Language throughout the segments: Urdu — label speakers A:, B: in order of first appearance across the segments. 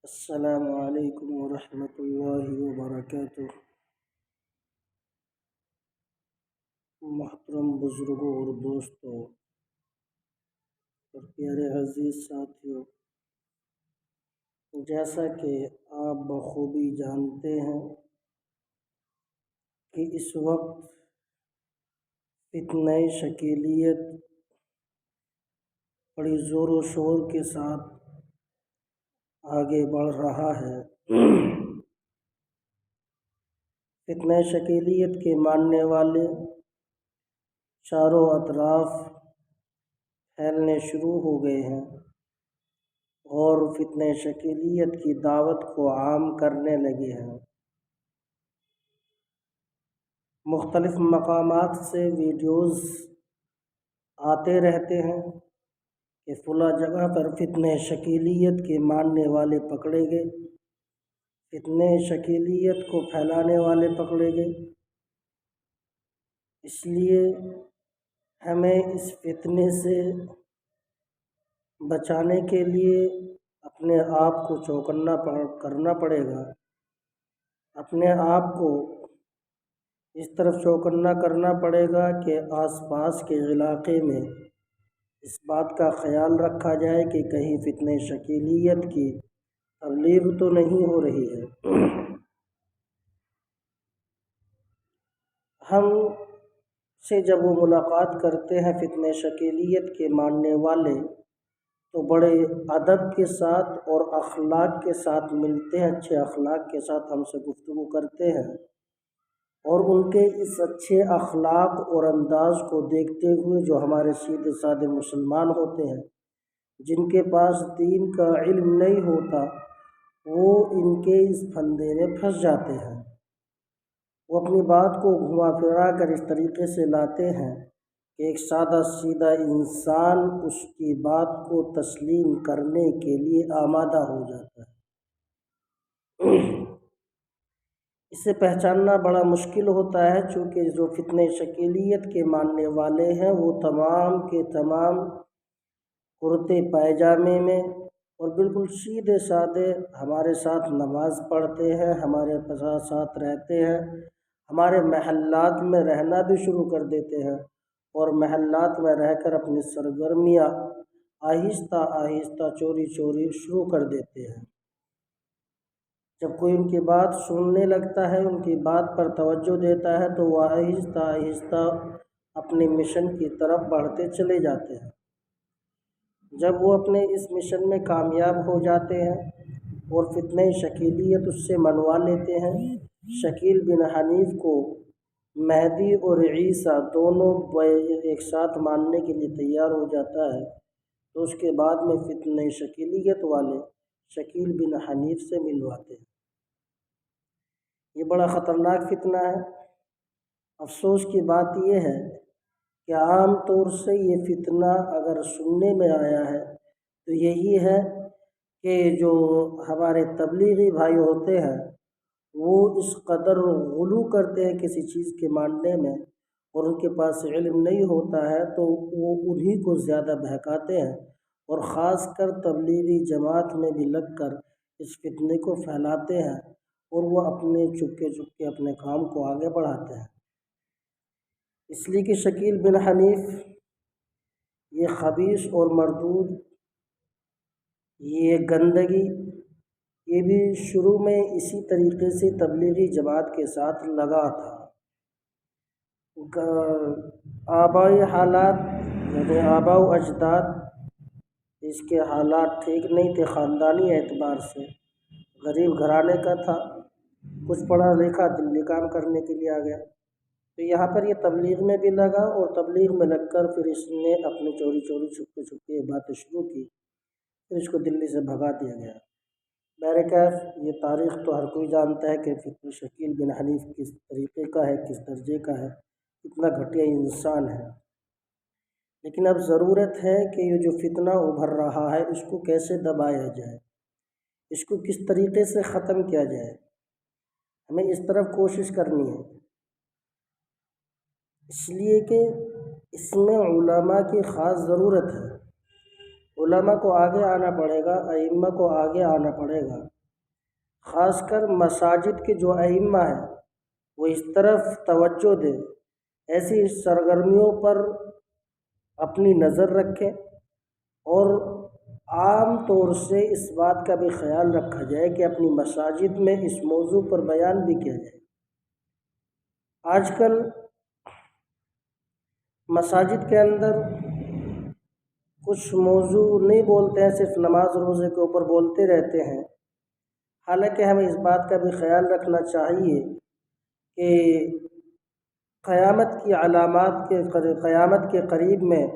A: السلام علیکم ورحمۃ اللہ وبرکاتہ۔ محترم بزرگوں اور دوستوں اور پیارے عزیز ساتھیوں، جیسا کہ آپ بخوبی جانتے ہیں کہ اس وقت فتنہ شکیلیت بڑی زور و شور کے ساتھ آگے بڑھ رہا ہے۔ فتنہ شکیلیت کے ماننے والے چاروں اطراف پھیلنے شروع ہو گئے ہیں اور فتنہ شکیلیت کی دعوت کو عام کرنے لگے ہیں۔ مختلف مقامات سے ویڈیوز آتے رہتے ہیں کہ فلاں جگہ پر فتنہ شکیلیت کے ماننے والے پکڑے گئے، فتنہ شکیلیت کو پھیلانے والے پکڑے گئے۔ اس لیے ہمیں اس فتنے سے بچانے کے لیے اپنے آپ کو چوکنا کرنا پڑے گا، اپنے آپ کو اس طرف چوکنا کرنا پڑے گا کہ آس پاس کے علاقے میں اس بات کا خیال رکھا جائے کہ کہیں فتنہ شکیلیت کی تبلیغ تو نہیں ہو رہی ہے۔ ہم سے جب وہ ملاقات کرتے ہیں فتنہ شکیلیت کے ماننے والے تو بڑے ادب کے ساتھ اور اخلاق کے ساتھ ملتے ہیں، اچھے اخلاق کے ساتھ ہم سے گفتگو کرتے ہیں، اور ان کے اس اچھے اخلاق اور انداز کو دیکھتے ہوئے جو ہمارے سیدھے سادے مسلمان ہوتے ہیں، جن کے پاس دین کا علم نہیں ہوتا، وہ ان کے اس پھندے میں پھنس جاتے ہیں۔ وہ اپنی بات کو گھما پھرا کر اس طریقے سے لاتے ہیں کہ ایک سادہ سیدھا انسان اس کی بات کو تسلیم کرنے کے لیے آمادہ ہو جاتا ہے۔ اسے پہچاننا بڑا مشکل ہوتا ہے، چونکہ جو فتنہ شکیلیت کے ماننے والے ہیں وہ تمام کے تمام کرتے پائجامے میں اور بالکل سیدھے سادے ہمارے ساتھ نماز پڑھتے ہیں، ہمارے ساتھ رہتے ہیں، ہمارے محلات میں رہنا بھی شروع کر دیتے ہیں اور محلات میں رہ کر اپنی سرگرمیاں آہستہ آہستہ چوری چوری شروع کر دیتے ہیں۔ جب کوئی ان کی بات سننے لگتا ہے، ان کی بات پر توجہ دیتا ہے تو وہ آہستہ آہستہ اپنے مشن کی طرف بڑھتے چلے جاتے ہیں۔ جب وہ اپنے اس مشن میں کامیاب ہو جاتے ہیں اور فتنہ شکیلیت اس سے منوا لیتے ہیں، شکیل بن حنیف کو مہدی اور عیسیٰ دونوں ایک ساتھ ماننے کے لیے تیار ہو جاتا ہے، تو اس کے بعد میں فتنہ شکیلیت والے شکیل بن حنیف سے ملواتے ہیں۔ یہ بڑا خطرناک فتنہ ہے۔ افسوس کی بات یہ ہے کہ عام طور سے یہ فتنہ اگر سننے میں آیا ہے تو یہی ہے کہ جو ہمارے تبلیغی بھائی ہوتے ہیں وہ اس قدر غلو کرتے ہیں کسی چیز کے ماننے میں اور ان کے پاس علم نہیں ہوتا ہے تو وہ انہی کو زیادہ بہکاتے ہیں اور خاص کر تبلیغی جماعت میں بھی لگ کر اس فتنے کو پھیلاتے ہیں اور وہ اپنے چپکے چپکے اپنے کام کو آگے بڑھاتے ہیں۔ اس لیے کہ شکیل بن حنیف یہ خبیث اور مردود، یہ گندگی، یہ بھی شروع میں اسی طریقے سے تبلیغی جماعت کے ساتھ لگا تھا۔ آبائی حالات یعنی آباء و اجداد اس کے حالات ٹھیک نہیں تھے، خاندانی اعتبار سے غریب گھرانے کا تھا، کچھ پڑھا لکھا دلی کام کرنے کے لیے آ گیا، تو یہاں پر یہ تبلیغ میں بھی لگا اور تبلیغ میں لگ کر پھر اس نے اپنی چوری چوری چھپے چھپے باتیں شروع کی، پھر اس کو دلی سے بھگا دیا گیا۔ بہرکیف یہ تاریخ تو ہر کوئی جانتا ہے کہ شکیل بن حنیف کس طریقے کا ہے، کس درجے کا ہے، کتنا گھٹیا انسان ہے۔ لیکن اب ضرورت ہے کہ یہ جو فتنہ ابھر رہا ہے اس کو کیسے دبایا جائے، اس کو کس طریقے سے ختم کیا جائے، ہمیں اس طرف کوشش کرنی ہے۔ اس لیے کہ اس میں علماء کی خاص ضرورت ہے، علماء کو آگے آنا پڑے گا، ائمہ کو آگے آنا پڑے گا خاص کر مساجد کے جو ائمہ ہیں وہ اس طرف توجہ دیں، ایسی سرگرمیوں پر اپنی نظر رکھیں، اور عام طور سے اس بات کا بھی خیال رکھا جائے کہ اپنی مساجد میں اس موضوع پر بیان بھی کیا جائے۔ آج کل مساجد کے اندر کچھ موضوع نہیں بولتے ہیں، صرف نماز روزے کے اوپر بولتے رہتے ہیں، حالانکہ ہمیں اس بات کا بھی خیال رکھنا چاہیے کہ قیامت کی علامات قیامت کے قریب میں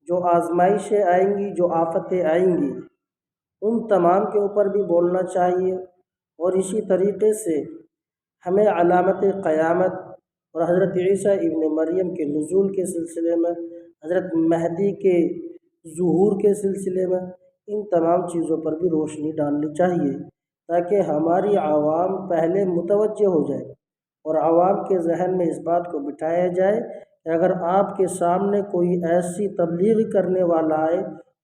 A: جو آزمائشیں آئیں گی، جو آفتیں آئیں گی، ان تمام کے اوپر بھی بولنا چاہیے۔ اور اسی طریقے سے ہمیں علامت قیامت اور حضرت عیسیٰ ابن مریم کے نزول کے سلسلے میں، حضرت مہدی کے ظہور کے سلسلے میں، ان تمام چیزوں پر بھی روشنی ڈالنی چاہیے، تاکہ ہماری عوام پہلے متوجہ ہو جائے اور عوام کے ذہن میں اس بات کو بٹھایا جائے کہ اگر آپ کے سامنے کوئی ایسی تبلیغ کرنے والا آئے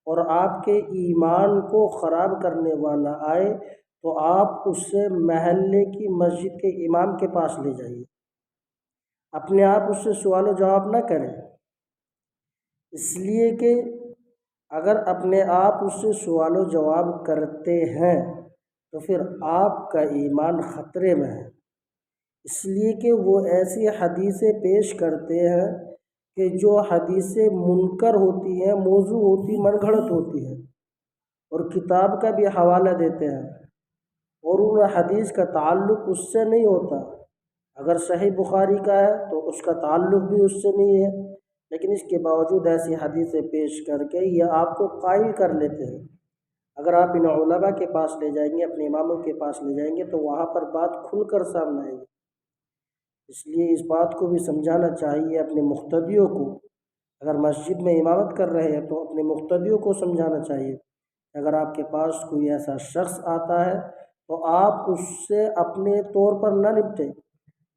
A: اور آپ کے ایمان کو خراب کرنے والا آئے تو آپ اس سے محلے کی مسجد کے امام کے پاس لے جائیے، اپنے آپ اس سے سوال و جواب نہ کریں، اس لیے کہ اگر اپنے آپ اس سے سوال و جواب کرتے ہیں تو پھر آپ کا ایمان خطرے میں ہے، اس لیے کہ وہ ایسی حدیثیں پیش کرتے ہیں کہ جو حدیثیں منکر ہوتی ہیں، موضوع ہوتی، من گھڑت ہوتی ہیں، اور کتاب کا بھی حوالہ دیتے ہیں، اور ان حدیث کا تعلق اس سے نہیں ہوتا۔ اگر صحیح بخاری کا ہے تو اس کا تعلق بھی اس سے نہیں ہے، لیکن اس کے باوجود ایسی حدیثیں پیش کر کے یہ آپ کو قائل کر لیتے ہیں۔ اگر آپ ان علماء کے پاس لے جائیں گے، اپنے اماموں کے پاس لے جائیں گے تو وہاں پر بات کھل کر سامنے آئے گی۔ اس لیے اس بات کو بھی سمجھانا چاہیے اپنے مقتدیوں کو، اگر مسجد میں امامت کر رہے ہیں تو اپنے مقتدیوں کو سمجھانا چاہیے، اگر آپ کے پاس کوئی ایسا شخص آتا ہے تو آپ اس سے اپنے طور پر نہ نپٹیں،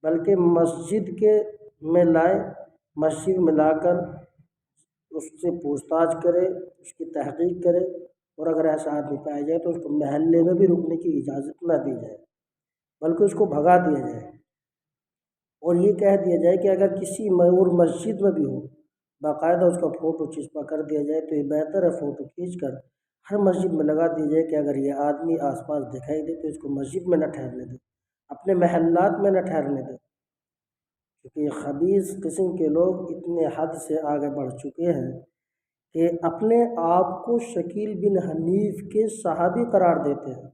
A: بلکہ مسجد کے میں لائیں، مسجد میں لا کر اس سے پوچھ تاچھ کرے، اس کی تحقیق کرے، اور اگر ایسا آدمی پایا جائے تو اس کو محلے میں بھی رکنے کی اجازت نہ دی جائے، بلکہ اس کو بھگا دیا جائے، اور یہ کہہ دیا جائے کہ اگر کسی اور مسجد میں بھی ہو باقاعدہ اس کا فوٹو چسپاں کر دیا جائے تو یہ بہتر ہے، فوٹو کھینچ کر ہر مسجد میں لگا دی جائے کہ اگر یہ آدمی آس پاس دکھائی دے تو اس کو مسجد میں نہ ٹھہرنے دے، اپنے محلات میں نہ ٹھہرنے دے، کیونکہ یہ خبیث قسم کے لوگ اتنے حد سے آگے بڑھ چکے ہیں کہ اپنے آپ کو شکیل بن حنیف کے صحابی قرار دیتے ہیں،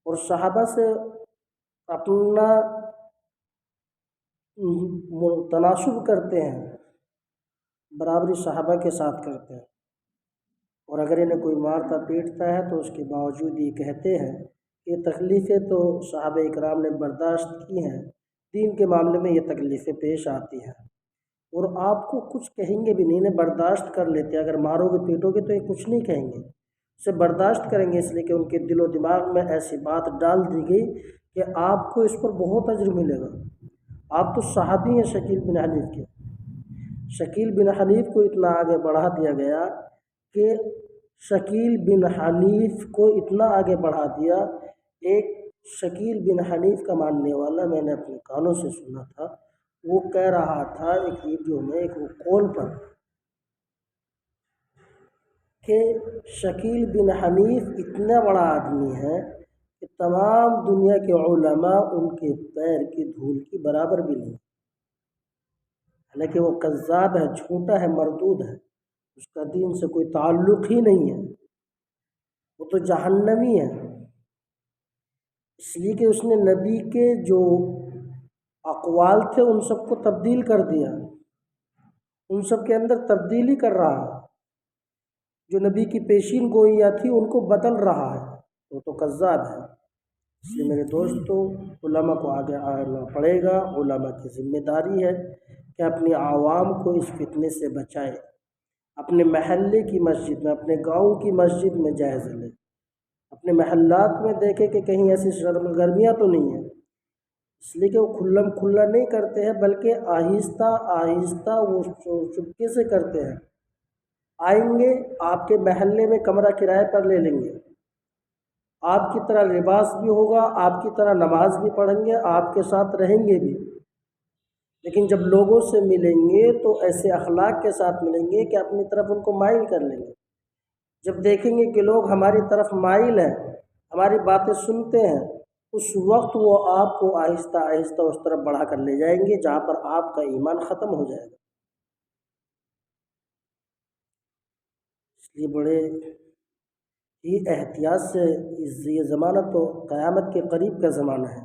A: اور صحابہ سے اپنا تناسب کرتے ہیں، برابری صحابہ کے ساتھ کرتے ہیں، اور اگر انہیں کوئی مارتا پیٹتا ہے تو اس کے باوجود یہ کہتے ہیں کہ تکلیفیں تو صحابہ اکرام نے برداشت کی ہیں، دین کے معاملے میں یہ تکلیفیں پیش آتی ہیں، اور آپ کو کچھ کہیں گے بھی نہیں، انہیں برداشت کر لیتے ہیں، اگر مارو گے پیٹو گے تو یہ کچھ نہیں کہیں گے، اسے برداشت کریں گے، اس لیے کہ ان کے دل و دماغ میں ایسی بات ڈال دی گئی کہ آپ کو اس پر بہت اجر ملے گا۔ آپ تو صحابی ہیں شکیل بن حنیف کے، شکیل بن حنیف کو اتنا آگے بڑھا دیا گیا کہ شکیل بن حنیف کو اتنا آگے بڑھا دیا، ایک شکیل بن حنیف کا ماننے والا میں نے اپنے کانوں سے سنا تھا، وہ کہہ رہا تھا ایک ویڈیو میں، ایک کال پر، کہ شکیل بن حنیف اتنا بڑا آدمی ہے کہ تمام دنیا کے علماء ان کے پیر کی دھول کی برابر بھی نہیں، حالانکہ وہ کذاب ہے، جھوٹا ہے، مردود ہے، اس کا دین سے کوئی تعلق ہی نہیں ہے، وہ تو جہنمی ہے، اس لیے کہ اس نے نبی کے جو اقوال تھے ان سب کو تبدیل کر دیا، ان سب کے اندر تبدیلی کر رہا ہے، جو نبی کی پیشین گوئیاں تھی ان کو بدل رہا ہے، وہ تو کذاب ہے۔ اس لیے میرے دوستو، علماء کو آگے آنا پڑے گا، علماء کی ذمہ داری ہے کہ اپنی عوام کو اس فتنے سے بچائے، اپنے محلے کی مسجد میں، اپنے گاؤں کی مسجد میں جائزہ لے، اپنے محلات میں دیکھے کہ کہیں ایسی سرگرمیاں تو نہیں ہیں، اس لیے کہ وہ کھلم کھلا نہیں کرتے ہیں، بلکہ آہستہ آہستہ وہ چپکے سے کرتے ہیں، آئیں گے آپ کے محلے میں کمرہ کرائے پر لے لیں گے، آپ کی طرح لباس بھی ہوگا، آپ کی طرح نماز بھی پڑھیں گے، آپ کے ساتھ رہیں گے بھی، لیکن جب لوگوں سے ملیں گے تو ایسے اخلاق کے ساتھ ملیں گے کہ اپنی طرف ان کو مائل کر لیں گے۔ جب دیکھیں گے کہ لوگ ہماری طرف مائل ہیں، ہماری باتیں سنتے ہیں، اس وقت وہ آپ کو آہستہ آہستہ اس طرف بڑھا کر لے جائیں گے جہاں پر آپ کا ایمان ختم ہو جائے گا۔ اس لیے بڑے ہی احتیاط سے یہ زمانہ تو قیامت کے قریب کا زمانہ ہے،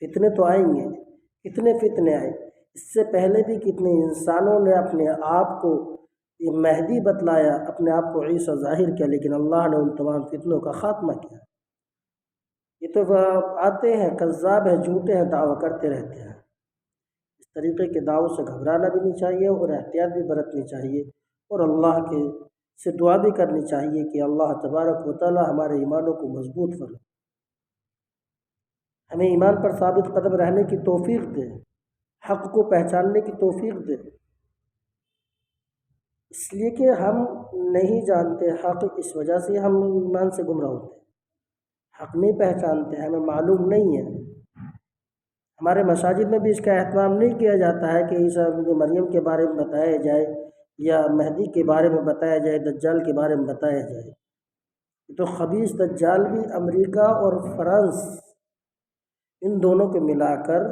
A: فتنے تو آئیں گے، کتنے فتنے آئے، اس سے پہلے بھی کتنے انسانوں نے اپنے آپ کو یہ مہدی بتلایا، اپنے آپ کو عیسیٰ ظاہر کیا، لیکن اللہ نے ان تمام فتنوں کا خاتمہ کیا۔ یہ تو آتے ہیں، کذاب ہیں، جھوٹے ہیں، دعویٰ کرتے رہتے ہیں۔ اس طریقے کے دعووں سے گھبرانا بھی نہیں چاہیے اور احتیاط بھی برتنی چاہیے، اور اللہ کے سے دعا بھی کرنی چاہیے کہ اللہ تبارک و تعالی ہمارے ایمانوں کو مضبوط فرمائے، ہمیں ایمان پر ثابت قدم رہنے کی توفیق دے، حق کو پہچاننے کی توفیق دے، اس لیے کہ ہم نہیں جانتے حق، اس وجہ سے ہم ایمان سے گمراہ ہوتے ہیں۔ حق نہیں پہچانتے، ہمیں معلوم نہیں ہے۔ ہمارے مساجد میں بھی اس کا اہتمام نہیں کیا جاتا ہے کہ عیسیٰ ابن مریم کے بارے میں بتایا جائے یا مہدی کے بارے میں بتایا جائے، دجال کے بارے میں بتایا جائے۔ تو خبیث دجال بھی امریکہ اور فرانس ان دونوں کو ملا کر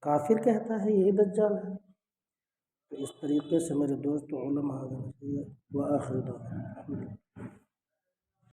A: کافر کہتا ہے، یہی دجال ہے۔ تو اس طریقے سے میرے دوست علماء وآخر دعوانا